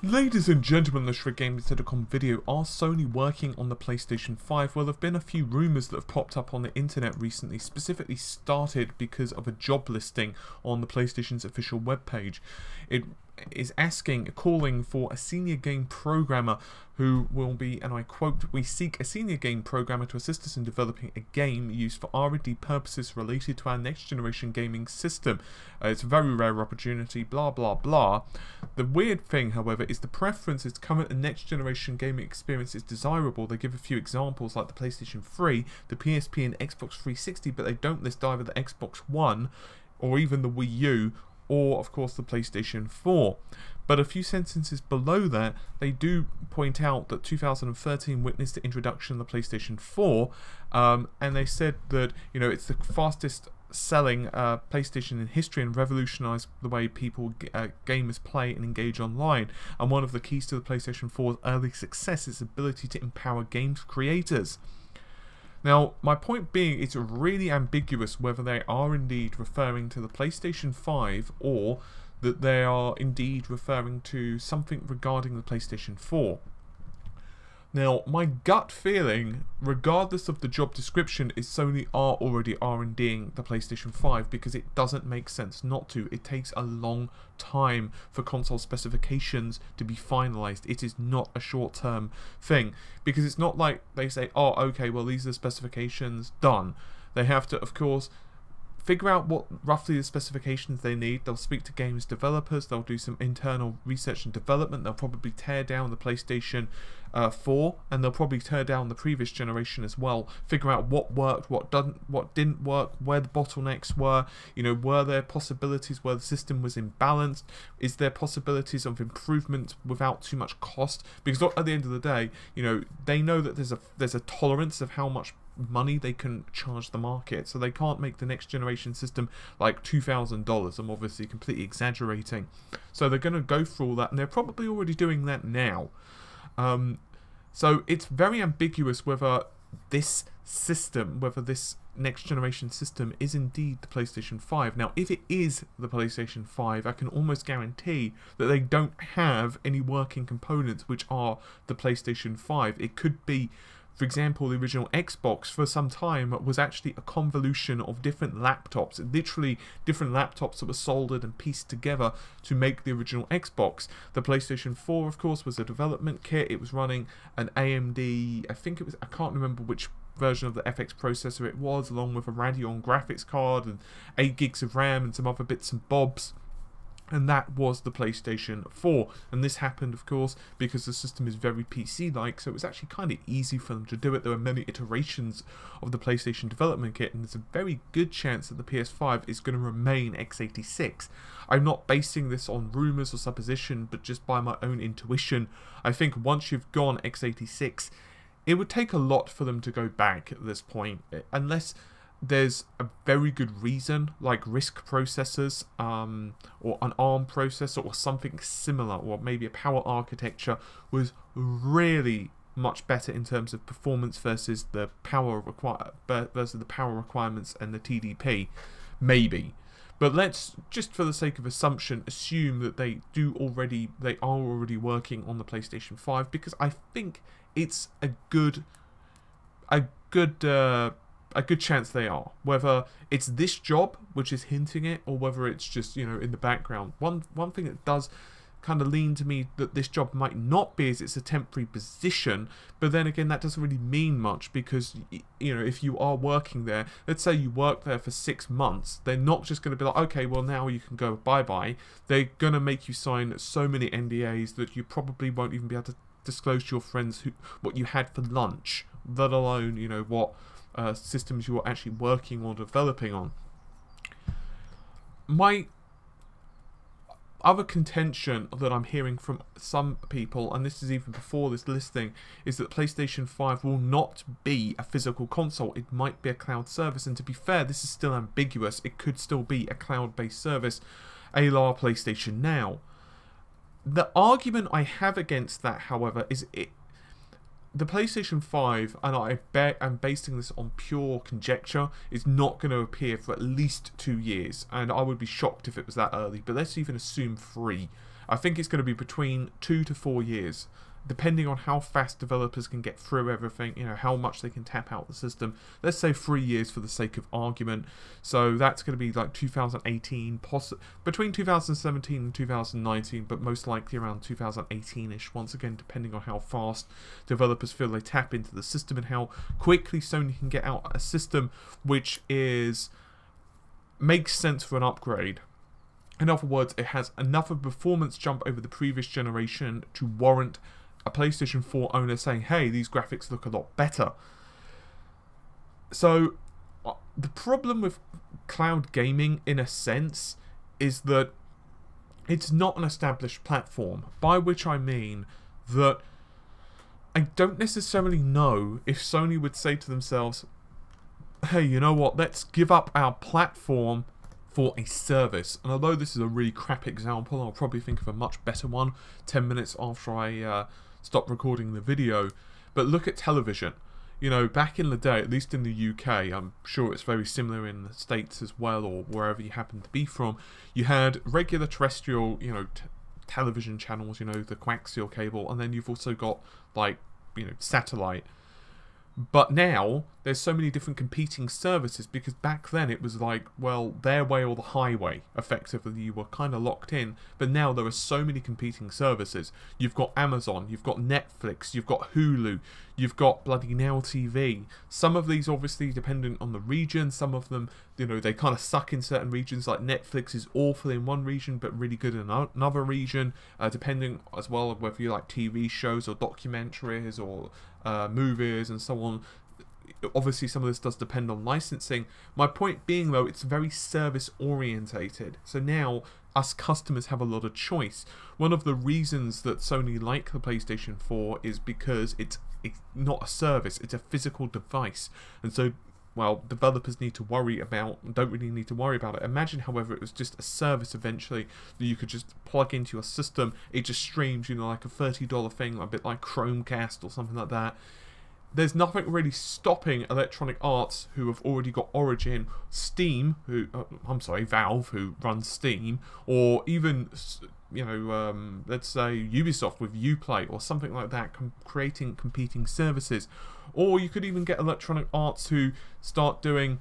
Ladies and gentlemen, the Shred Gaming.com video. Are Sony working on the PlayStation 5? Well, there have been a few rumours that have popped up on the internet recently, specifically started because of a job listing on the PlayStation's official webpage. It is calling for a senior game programmer who will be, and I quote, "We seek a senior game programmer to assist us in developing a game used for R&D purposes related to our next generation gaming system. It's a very rare opportunity, blah blah blah." The weird thing, however, is the preference is current and next generation gaming experience is desirable. They give a few examples like the PlayStation 3, the PSP and Xbox 360, but they don't list either the Xbox One or even the Wii U, or of course the PlayStation 4. But a few sentences below that, they do point out that 2013 witnessed the introduction of the PlayStation 4, and they said that, you know, it's the fastest selling PlayStation in history and revolutionized the way people, gamers play and engage online. And one of the keys to the PlayStation 4's early success is its ability to empower games creators. Now, my point being, it's really ambiguous whether they are indeed referring to the PlayStation 5 or that they are indeed referring to something regarding the PlayStation 4. Now, my gut feeling, regardless of the job description, is Sony are already R&Ding the PlayStation 5 because it doesn't make sense not to. It takes a long time for console specifications to be finalized. It is not a short-term thing because it's not like they say, oh, okay, well, these are the specifications, done. They have to, of course, figure out what roughly the specifications they need. They'll speak to games developers, they'll do some internal research and development, they'll probably tear down the PlayStation 4, and they'll probably tear down the previous generation as well, figure out what worked, what didn't work, where the bottlenecks were, you know, were there possibilities where the system was imbalanced, is there possibilities of improvement without too much cost, because at the end of the day, you know, they know that there's a tolerance of how much money they can charge the market, so they can't make the next generation system like $2,000. I'm obviously completely exaggerating, so they're going to go through all that, and they're probably already doing that now. So it's very ambiguous whether this system, whether this next generation system is indeed the PlayStation 5. Now, if it is the PlayStation 5, I can almost guarantee that they don't have any working components which are the PlayStation 5. It could be, for example, the original Xbox for some time was actually a convolution of different laptops, literally different laptops that were soldered and pieced together to make the original Xbox. The PlayStation 4, of course, was a development kit. It was running an AMD, I think it was, I can't remember which version of the FX processor it was, along with a Radeon graphics card and 8 gigs of RAM and some other bits and bobs. And that was the PlayStation 4. And this happened, of course, because the system is very PC-like, so it was actually kind of easy for them to do it. There were many iterations of the PlayStation development kit, and there's a very good chance that the PS5 is going to remain x86. I'm not basing this on rumours or supposition, but just by my own intuition. I think once you've gone x86, it would take a lot for them to go back at this point, unless there's a very good reason, like RISC processors, or an ARM processor, or something similar, or maybe a power architecture was really much better in terms of performance versus the power requirements and the TDP, maybe. But let's, just for the sake of assumption, assume that they are already working on the PlayStation 5, because I think it's a good chance they are. Whether it's this job which is hinting it, or whether it's just, you know, in the background. One thing that does kind of lean to me that this job might not be is it's a temporary position, but then again that doesn't really mean much, because, you know, if you are working there, let's say you work there for 6 months, they're not just going to be like, okay, well now you can go bye-bye. They're going to make you sign so many NDAs that you probably won't even be able to disclose to your friends what you had for lunch, let alone, you know, what systems you are actually working or developing on. My other contention that I'm hearing from some people, and this is even before this listing, is that PlayStation 5 will not be a physical console. It might be a cloud service, and to be fair, this is still ambiguous. It could still be a cloud-based service, a la PlayStation Now. The argument I have against that, however, is the PlayStation 5, and I bet I'm basing this on pure conjecture, is not going to appear for at least 2 years, and I would be shocked if it was that early, but let's even assume 3. I think it's going to be between 2 to 4 years, depending on how fast developers can get through everything, you know, how much they can tap out the system. Let's say 3 years for the sake of argument. So that's going to be like 2018, between 2017 and 2019, but most likely around 2018-ish, once again, depending on how fast developers feel they tap into the system and how quickly Sony can get out a system which makes sense for an upgrade. In other words, it has enough of a performance jump over the previous generation to warrant a PlayStation 4 owner saying, hey, these graphics look a lot better. So, the problem with cloud gaming, in a sense, is that it's not an established platform. By which I mean that I don't necessarily know if Sony would say to themselves, hey, you know what, let's give up our platform for a service. And although this is a really crap example, I'll probably think of a much better one 10 minutes after I stop recording the video. But look at television. You know, back in the day, at least in the UK, I'm sure it's very similar in the States as well, or wherever you happen to be from, you had regular terrestrial, you know, television channels, you know, the coaxial cable, and then you've also got, like, you know, satellite. But now, there's so many different competing services, because back then it was like, well, their way or the highway, effectively. You were kind of locked in. But now there are so many competing services. You've got Amazon, you've got Netflix, you've got Hulu, you've got bloody Now TV. Some of these obviously dependent on the region. Some of them, you know, they kind of suck in certain regions. Like Netflix is awful in one region, but really good in another region. Depending as well on whether you like TV shows or documentaries or movies and so on. Obviously some of this does depend on licensing. My point being though, it's very service orientated. So now us customers have a lot of choice. One of the reasons that Sony like the PlayStation 4 is because it's not a service, it's a physical device. And so, well, developers don't really need to worry about it. Imagine, however, it was just a service eventually that you could just plug into your system. It just streams, you know, like a $30 thing, a bit like Chromecast or something like that. There's nothing really stopping Electronic Arts, who have already got Origin, Steam, Valve, who runs Steam, or even, you know, let's say Ubisoft with Uplay or something like that, creating competing services. Or you could even get Electronic Arts who start doing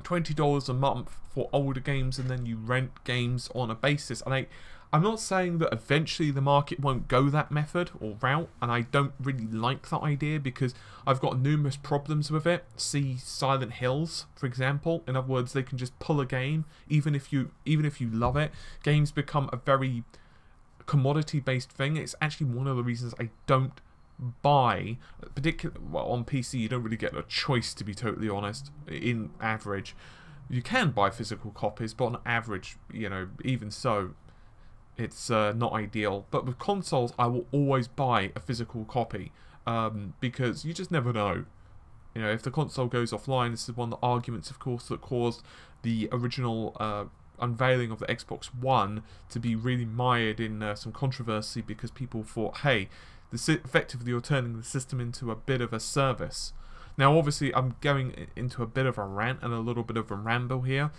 $20 a month for older games, and then you rent games on a basis. And I'm not saying that eventually the market won't go that method or route, and I don't really like that idea because I've got numerous problems with it. See Silent Hills, for example. In other words, they can just pull a game, even if you love it. Games become a very commodity-based thing. It's actually one of the reasons I don't buy, well, on PC you don't really get a choice, to be totally honest. In average, you can buy physical copies, but on average, you know, even so, it's not ideal. But with consoles, I will always buy a physical copy, because you just never know. You know, if the console goes offline, this is one of the arguments, of course, that caused the original unveiling of the Xbox One to be really mired in some controversy, because people thought, hey, effectively you're turning the system into a bit of a service. Now, obviously, I'm going into a bit of a rant and a little bit of a ramble here.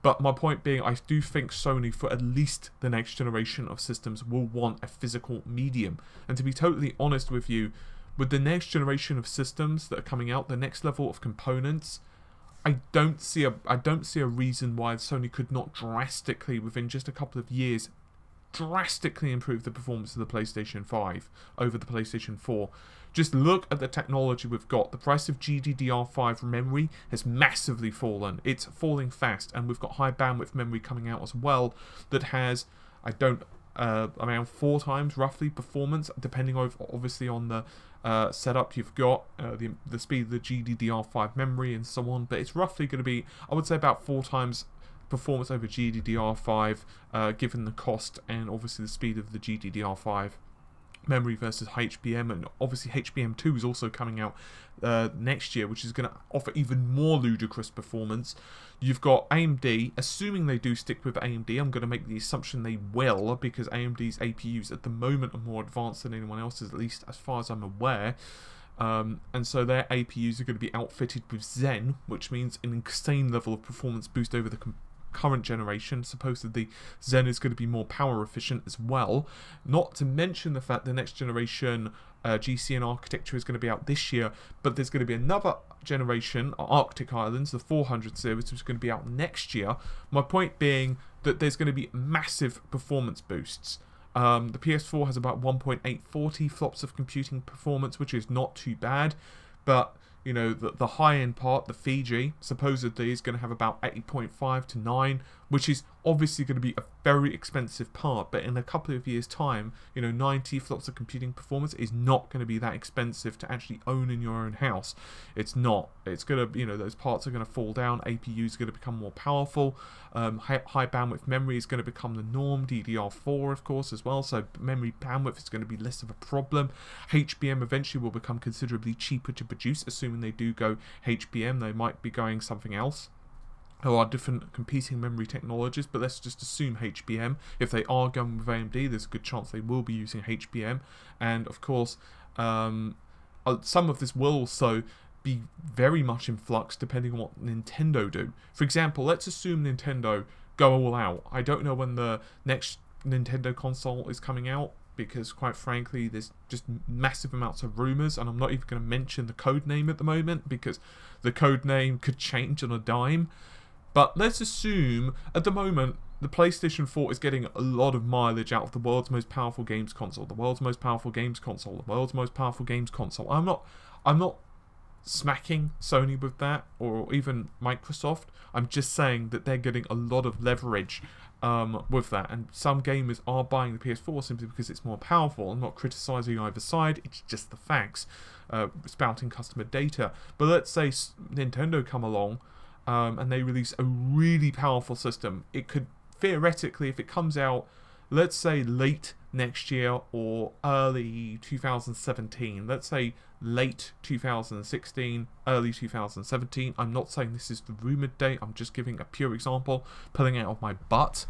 But my point being, I do think Sony, for at least the next generation of systems, will want a physical medium. And to be totally honest with you, with the next generation of systems that are coming out, the next level of components, I don't see a reason why Sony could not drastically, within just a couple of years, drastically improve the performance of the PlayStation 5 over the PlayStation 4. Just look at the technology we've got. The price of GDDR5 memory has massively fallen. It's falling fast, and we've got high bandwidth memory coming out as well that has, around 4 times roughly performance, depending obviously on the setup you've got, the speed of the GDDR5 memory and so on. But it's roughly going to be, I would say, about 4 times performance over GDDR5, given the cost and obviously the speed of the GDDR5 memory versus HBM. And obviously HBM2 is also coming out next year, which is going to offer even more ludicrous performance. You've got AMD, assuming they do stick with AMD. I'm going to make the assumption they will, because AMD's APUs at the moment are more advanced than anyone else's, at least as far as I'm aware. And so their APUs are going to be outfitted with Zen, which means an insane level of performance boost over the current generation. Supposedly Zen is going to be more power efficient as well. Not to mention the fact the next generation GCN architecture is going to be out this year, but there's going to be another generation, Arctic Islands, the 400 series, which is going to be out next year. My point being that there's going to be massive performance boosts. The PS4 has about 1.840 flops of computing performance, which is not too bad, but you know, the high-end part, the Fiji, supposedly is going to have about 8.5 to 9, which is obviously going to be a very expensive part, but in a couple of years' time, you know, 90 flops of computing performance is not going to be that expensive to actually own in your own house. It's not. It's going to, you know, those parts are going to fall down, APU is going to become more powerful, high bandwidth memory is going to become the norm, DDR4 of course as well, so memory bandwidth is going to be less of a problem. HBM eventually will become considerably cheaper to produce, assuming they do go HBM. They might be going something else. There are different competing memory technologies, but let's just assume HBM. If they are going with AMD, there's a good chance they will be using HBM. And of course, some of this will also be very much in flux depending on what Nintendo do. For example, let's assume Nintendo go all out. I don't know when the next Nintendo console is coming out, because quite frankly there's just massive amounts of rumours, and I'm not even going to mention the code name at the moment because the code name could change on a dime. But let's assume at the moment the PlayStation 4 is getting a lot of mileage out of the world's most powerful games console, the world's most powerful games console, the world's most powerful games console. I'm not smacking Sony with that, or even Microsoft. I'm just saying that they're getting a lot of leverage with that, and some gamers are buying the PS4 simply because it's more powerful. I'm not criticising either side, it's just the facts, spouting customer data. But let's say Nintendo come along and they release a really powerful system. It could theoretically, if it comes out, let's say late next year or early 2017, let's say late 2016, early 2017. I'm not saying this is the rumoured date, I'm just giving a pure example, pulling out of my butt.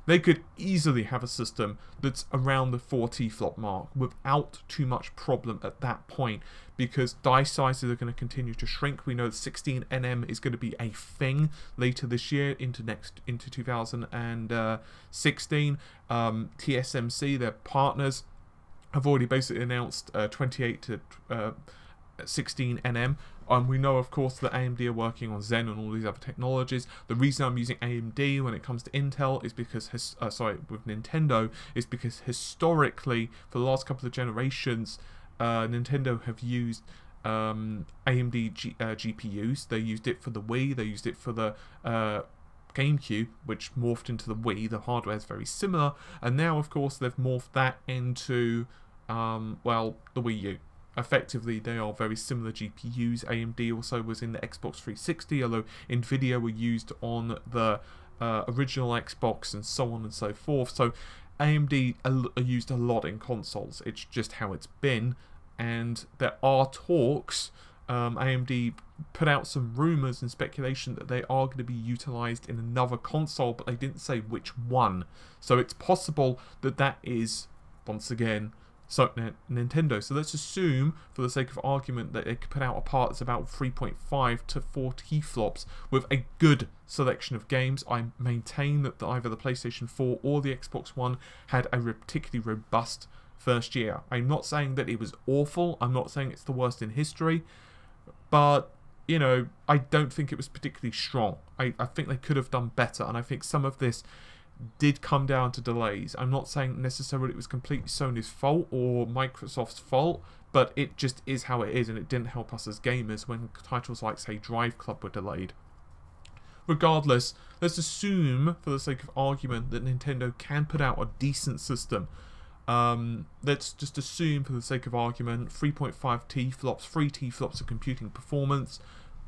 They could easily have a system that's around the 4T flop mark without too much problem at that point, because die sizes are going to continue to shrink. We know that 16nm is going to be a thing later this year into 2016. TSMC, their partners, have already basically announced 28 to 16nm. We know, of course, that AMD are working on Zen and all these other technologies. The reason I'm using AMD when it comes to Intel is because, with Nintendo, is because historically, for the last couple of generations, Nintendo have used AMD GPUs. They used it for the Wii, they used it for the GameCube, which morphed into the Wii. The hardware is very similar, and now, of course, they've morphed that into, well, the Wii U. Effectively, they are very similar GPUs. AMD also was in the Xbox 360, although Nvidia were used on the original Xbox and so on and so forth. So AMD are used a lot in consoles. It's just how it's been, and there are talks. AMD put out some rumours and speculation that they are going to be utilised in another console, but they didn't say which one. So it's possible that that is, once again, Nintendo. So let's assume, for the sake of argument, that they could put out a part that's about 3.5 to 4 T-flops with a good selection of games. I maintain that either the PlayStation 4 or the Xbox One had a particularly robust first year. I'm not saying that it was awful, I'm not saying it's the worst in history, but, you know, I don't think it was particularly strong. I think they could have done better, and I think some of this did come down to delays. I'm not saying necessarily it was completely Sony's fault or Microsoft's fault, but it just is how it is, and it didn't help us as gamers when titles like, say, Drive Club were delayed. Regardless, let's assume, for the sake of argument, that Nintendo can put out a decent system. Let's just assume, for the sake of argument, 3.5 T-flops, 3 T-flops of computing performance.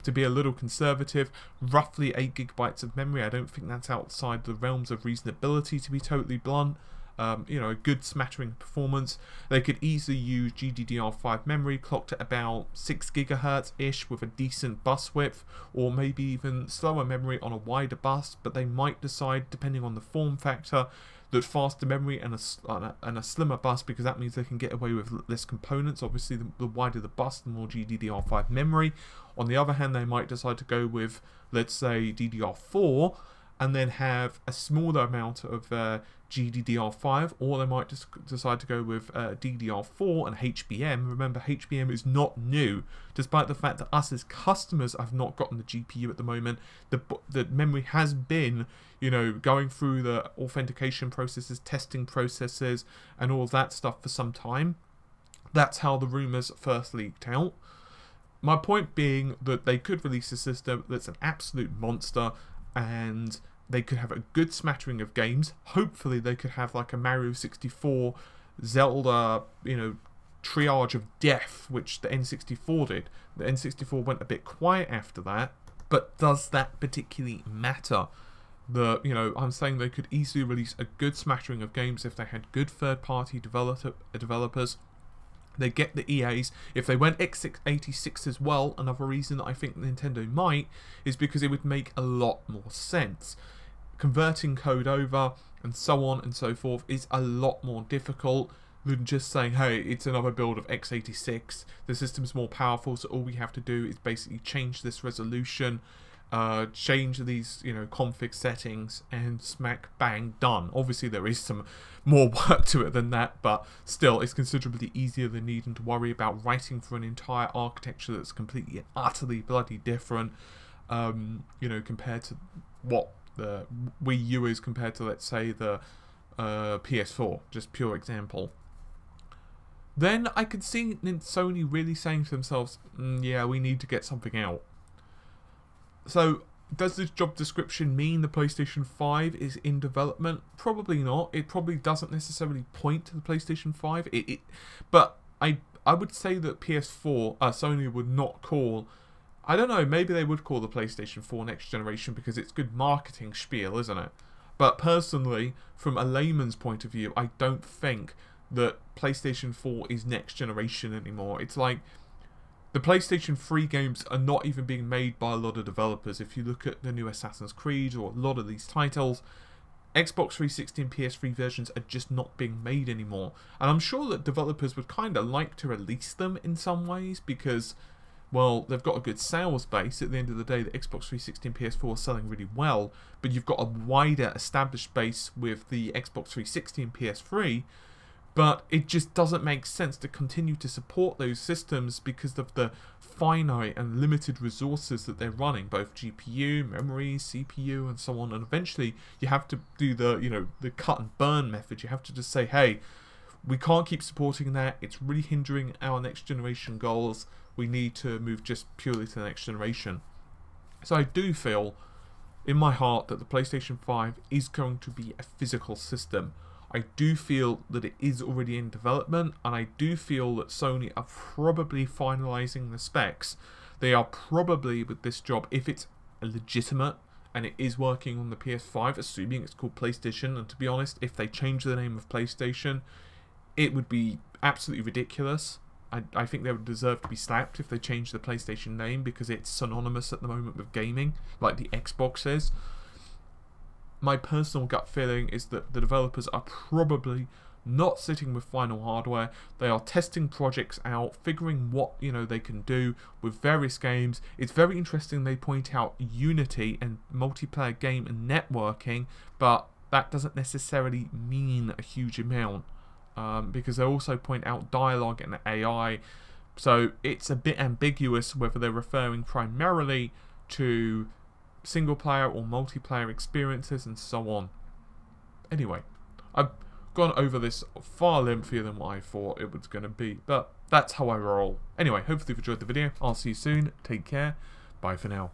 To be a little conservative, roughly 8 GB of memory. I don't think that's outside the realms of reasonability, to be totally blunt. You know, a good smattering of performance. They could easily use GDDR5 memory clocked at about 6 GHz-ish with a decent bus width, or maybe even slower memory on a wider bus, but they might decide, depending on the form factor, that faster memory and a slimmer bus, because that means they can get away with less components. Obviously, the wider the bus, the more GDDR5 memory. On the other hand, they might decide to go with, let's say, DDR4, and then have a smaller amount of GDDR5, or they might just decide to go with DDR4 and HBM. Remember, HBM is not new, despite the fact that us as customers have not gotten the GPU at the moment. The memory has been, you know, going through the authentication processes, testing processes, and all of that stuff for some time. That's how the rumors first leaked out. My point being that they could release a system that's an absolute monster, and they could have a good smattering of games. Hopefully they could have like a Mario 64, Zelda, you know, triage of death, which the N64 did. The N64 went a bit quiet after that, but does that particularly matter? You know, I'm saying they could easily release a good smattering of games if they had good third-party developers. They get the EAs. If they went x86 as well, another reason that I think Nintendo might is because it would make a lot more sense. Converting code over and so on and so forth is a lot more difficult than just saying, hey, it's another build of x86. The system's more powerful, so all we have to do is basically change this resolution, change these, you know, config settings, and smack bang, done. Obviously there is some more work to it than that, but still it's considerably easier than needing to worry about writing for an entire architecture that's completely and utterly bloody different, you know, compared to what the Wii U is compared to, let's say, the PS4, just pure example. Then I could see Sony really saying to themselves, yeah, we need to get something out. So, does this job description mean the PlayStation 5 is in development? Probably not. It probably doesn't necessarily point to the PlayStation 5. But I would say that Sony would not call... I don't know, maybe they would call the PlayStation 4 next generation because it's good marketing spiel, isn't it? But personally, from a layman's point of view, I don't think that PlayStation 4 is next generation anymore. It's like... the PlayStation 3 games are not even being made by a lot of developers. If you look at the new Assassin's Creed or a lot of these titles, Xbox 360 and PS3 versions are just not being made anymore. And I'm sure that developers would kind of like to release them in some ways because, well, they've got a good sales base. At the end of the day, the Xbox 360 and PS4 are selling really well, but you've got a wider established base with the Xbox 360 and PS3. But it just doesn't make sense to continue to support those systems because of the finite and limited resources that they're running, both GPU, memory, CPU, and so on. And eventually, you have to do the, you know, the cut and burn method. You have to just say, hey, we can't keep supporting that. It's really hindering our next generation goals. We need to move just purely to the next generation. So I do feel in my heart that the PlayStation 5 is going to be a physical system. I do feel that it is already in development, and I do feel that Sony are probably finalising the specs. They are probably, with this job, if it's legitimate and it is working on the PS5, assuming it's called PlayStation, and to be honest, if they change the name of PlayStation, it would be absolutely ridiculous. I think they would deserve to be slapped if they changed the PlayStation name because it's synonymous at the moment with gaming, like the Xbox is. My personal gut feeling is that the developers are probably not sitting with final hardware. They are testing projects out, figuring what, you know, they can do with various games. It's very interesting they point out Unity and multiplayer game and networking, but that doesn't necessarily mean a huge amount because they also point out dialogue and AI. So it's a bit ambiguous whether they're referring primarily to single player or multiplayer experiences and so on. Anyway, I've gone over this far lengthier than what I thought it was going to be, but that's how I roll. Anyway, hopefully you've enjoyed the video. I'll see you soon. Take care. Bye for now.